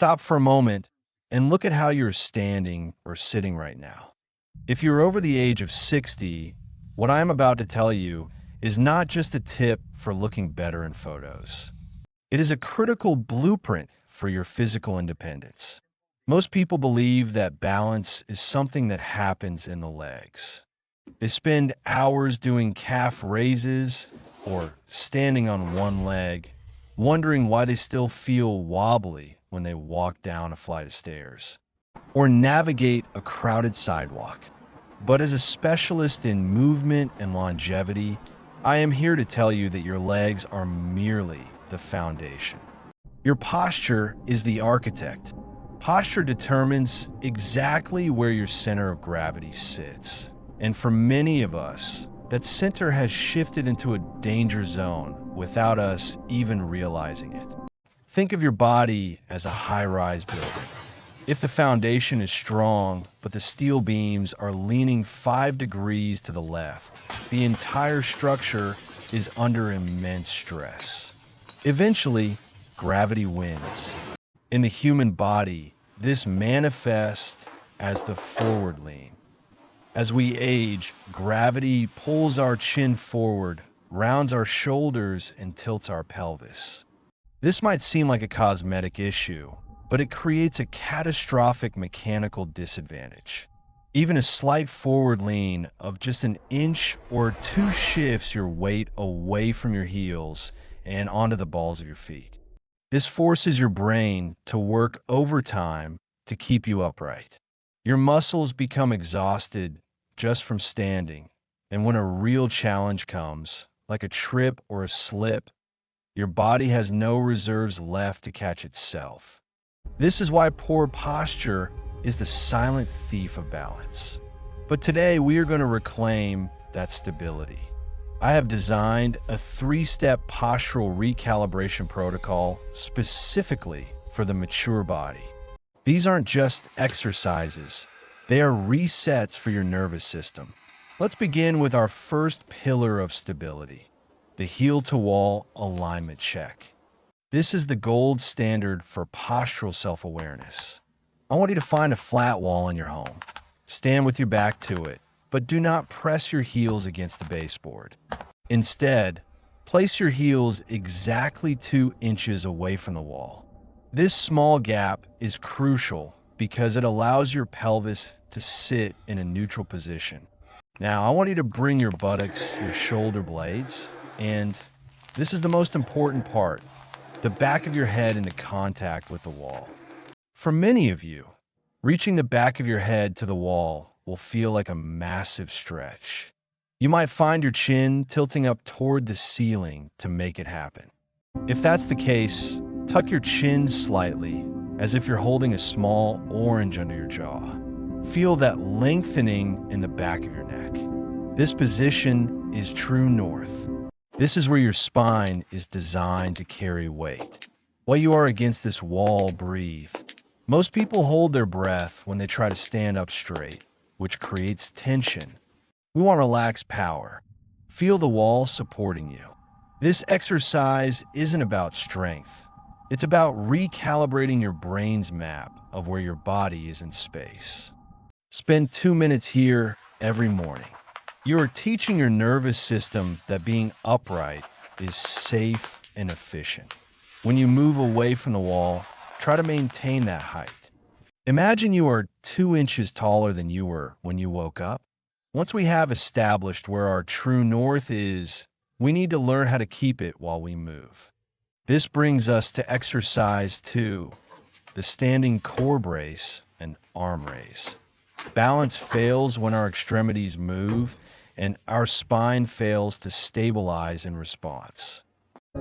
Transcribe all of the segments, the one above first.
stop for a moment and look at how you're standing or sitting right now. If you're over the age of 60, what I'm about to tell you is not just a tip for looking better in photos. It is a critical blueprint for your physical independence. Most people believe that balance is something that happens in the legs. They spend hours doing calf raises or standing on one leg, wondering why they still feel wobbly when they walk down a flight of stairs or navigate a crowded sidewalk. But as a specialist in movement and longevity, I am here to tell you that your legs are merely the foundation. Your posture is the architect. Posture determines exactly where your center of gravity sits. And for many of us, that center has shifted into a danger zone without us even realizing it. Think of your body as a high-rise building. If the foundation is strong, but the steel beams are leaning 5 degrees to the left, the entire structure is under immense stress. Eventually, gravity wins. In the human body, this manifests as the forward lean. As we age, gravity pulls our chin forward, rounds our shoulders, and tilts our pelvis. This might seem like a cosmetic issue, but it creates a catastrophic mechanical disadvantage. Even a slight forward lean of just an inch or two shifts your weight away from your heels and onto the balls of your feet. This forces your brain to work overtime to keep you upright. Your muscles become exhausted just from standing, and when a real challenge comes, like a trip or a slip, your body has no reserves left to catch itself. This is why poor posture is the silent thief of balance. But today we are going to reclaim that stability. I have designed a 3-step postural recalibration protocol specifically for the mature body. These aren't just exercises, they are resets for your nervous system. Let's begin with our first pillar of stability, the heel-to-wall alignment check. This is the gold standard for postural self-awareness. I want you to find a flat wall in your home. Stand with your back to it, but do not press your heels against the baseboard. Instead, place your heels exactly 2 inches away from the wall. This small gap is crucial because it allows your pelvis to sit in a neutral position. Now, I want you to bring your buttocks, your shoulder blades, and this is the most important part, the back of your head into contact with the wall. For many of you, reaching the back of your head to the wall will feel like a massive stretch. You might find your chin tilting up toward the ceiling to make it happen. If that's the case, tuck your chin slightly, as if you're holding a small orange under your jaw. Feel that lengthening in the back of your neck. This position is true north. This is where your spine is designed to carry weight. While you are against this wall, breathe. Most people hold their breath when they try to stand up straight, which creates tension. We want to relax power. Feel the wall supporting you. This exercise isn't about strength. It's about recalibrating your brain's map of where your body is in space. Spend 2 minutes here every morning. You are teaching your nervous system that being upright is safe and efficient. When you move away from the wall, try to maintain that height. Imagine you are 2 inches taller than you were when you woke up. Once we have established where our true north is, we need to learn how to keep it while we move. This brings us to exercise 2, the standing core brace and arm raise. Balance fails when our extremities move and our spine fails to stabilize in response.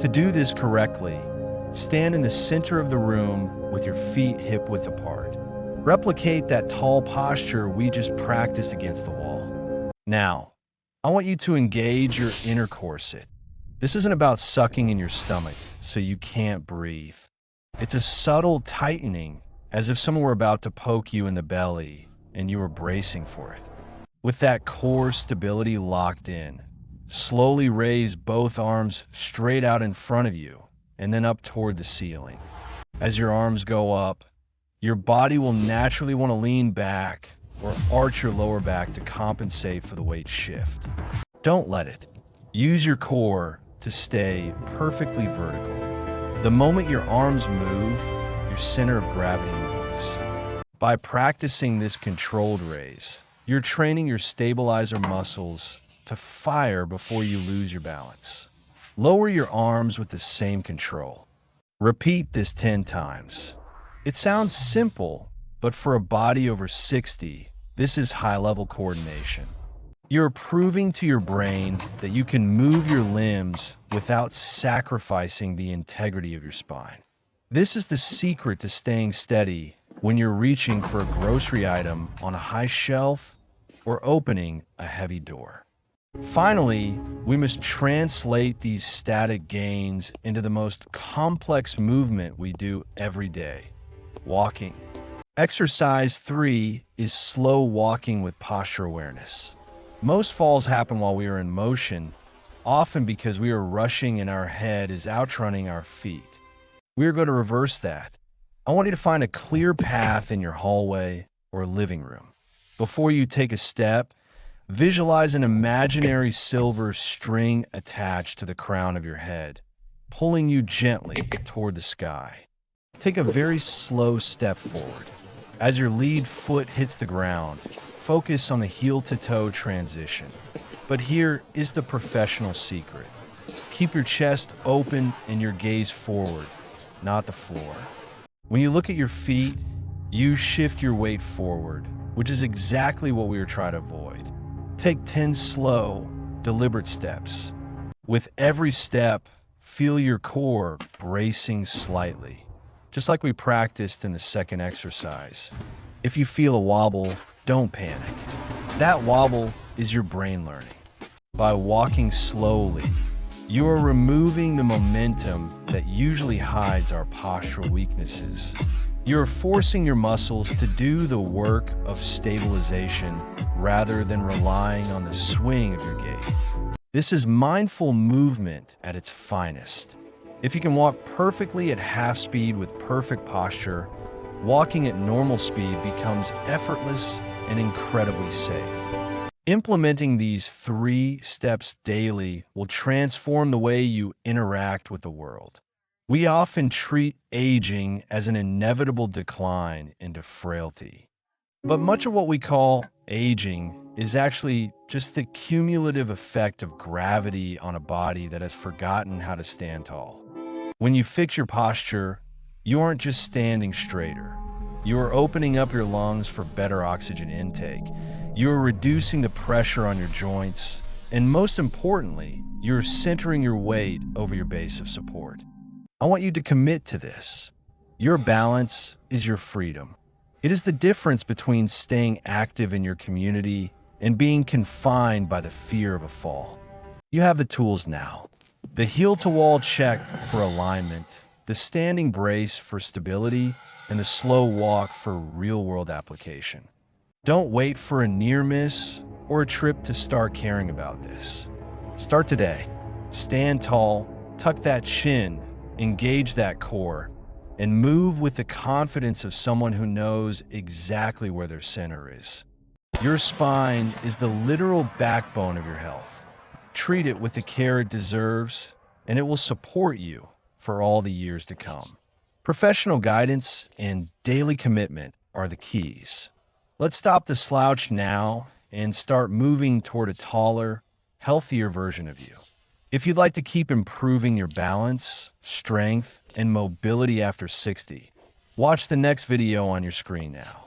To do this correctly, stand in the center of the room with your feet hip-width apart. Replicate that tall posture we just practiced against the wall. Now, I want you to engage your inner corset. This isn't about sucking in your stomach so you can't breathe. It's a subtle tightening, as if someone were about to poke you in the belly and you were bracing for it. With that core stability locked in, slowly raise both arms straight out in front of you and then up toward the ceiling. As your arms go up, Your body will naturally want to lean back or arch your lower back to compensate for the weight shift. Don't let it. Use your core to stay perfectly vertical. The moment your arms move, your center of gravity moves. By practicing this controlled raise, you're training your stabilizer muscles to fire before you lose your balance. Lower your arms with the same control. Repeat this 10 times. It sounds simple, but for a body over 60, this is high-level coordination. You're proving to your brain that you can move your limbs without sacrificing the integrity of your spine. This is the secret to staying steady when you're reaching for a grocery item on a high shelf or opening a heavy door. Finally, we must translate these static gains into the most complex movement we do every day: walking. Exercise 3 is slow walking with posture awareness. Most falls happen while we are in motion, often because we are rushing and our head is outrunning our feet. We are going to reverse that. I want you to find a clear path in your hallway or living room. Before you take a step, visualize an imaginary silver string attached to the crown of your head, pulling you gently toward the sky. Take a very slow step forward. As your lead foot hits the ground, focus on the heel-to-toe transition. But here is the professional secret. Keep your chest open and your gaze forward, not the floor. When you look at your feet, you shift your weight forward, which is exactly what we are trying to avoid. Take 10 slow, deliberate steps. With every step, feel your core bracing slightly, just like we practiced in the second exercise. If you feel a wobble, don't panic. That wobble is your brain learning. By walking slowly, you are removing the momentum that usually hides our postural weaknesses. You're forcing your muscles to do the work of stabilization rather than relying on the swing of your gait. This is mindful movement at its finest. If you can walk perfectly at half speed with perfect posture, walking at normal speed becomes effortless and incredibly safe. Implementing these 3 steps daily will transform the way you interact with the world. We often treat aging as an inevitable decline into frailty. But much of what we call aging is actually just the cumulative effect of gravity on a body that has forgotten how to stand tall. When you fix your posture, you aren't just standing straighter. You are opening up your lungs for better oxygen intake. You are reducing the pressure on your joints. And most importantly, you're centering your weight over your base of support. I want you to commit to this. Your balance is your freedom. It is the difference between staying active in your community and being confined by the fear of a fall. You have the tools now. The heel-to-wall check for alignment, the standing brace for stability, and the slow walk for real-world application. Don't wait for a near miss or a trip to start caring about this. Start today. Stand tall, tuck that chin, engage that core, and move with the confidence of someone who knows exactly where their center is. Your spine is the literal backbone of your health. Treat it with the care it deserves, and it will support you for all the years to come. Professional guidance and daily commitment are the keys. Let's stop the slouch now and start moving toward a taller, healthier version of you. If you'd like to keep improving your balance, strength, and mobility after 60, watch the next video on your screen now.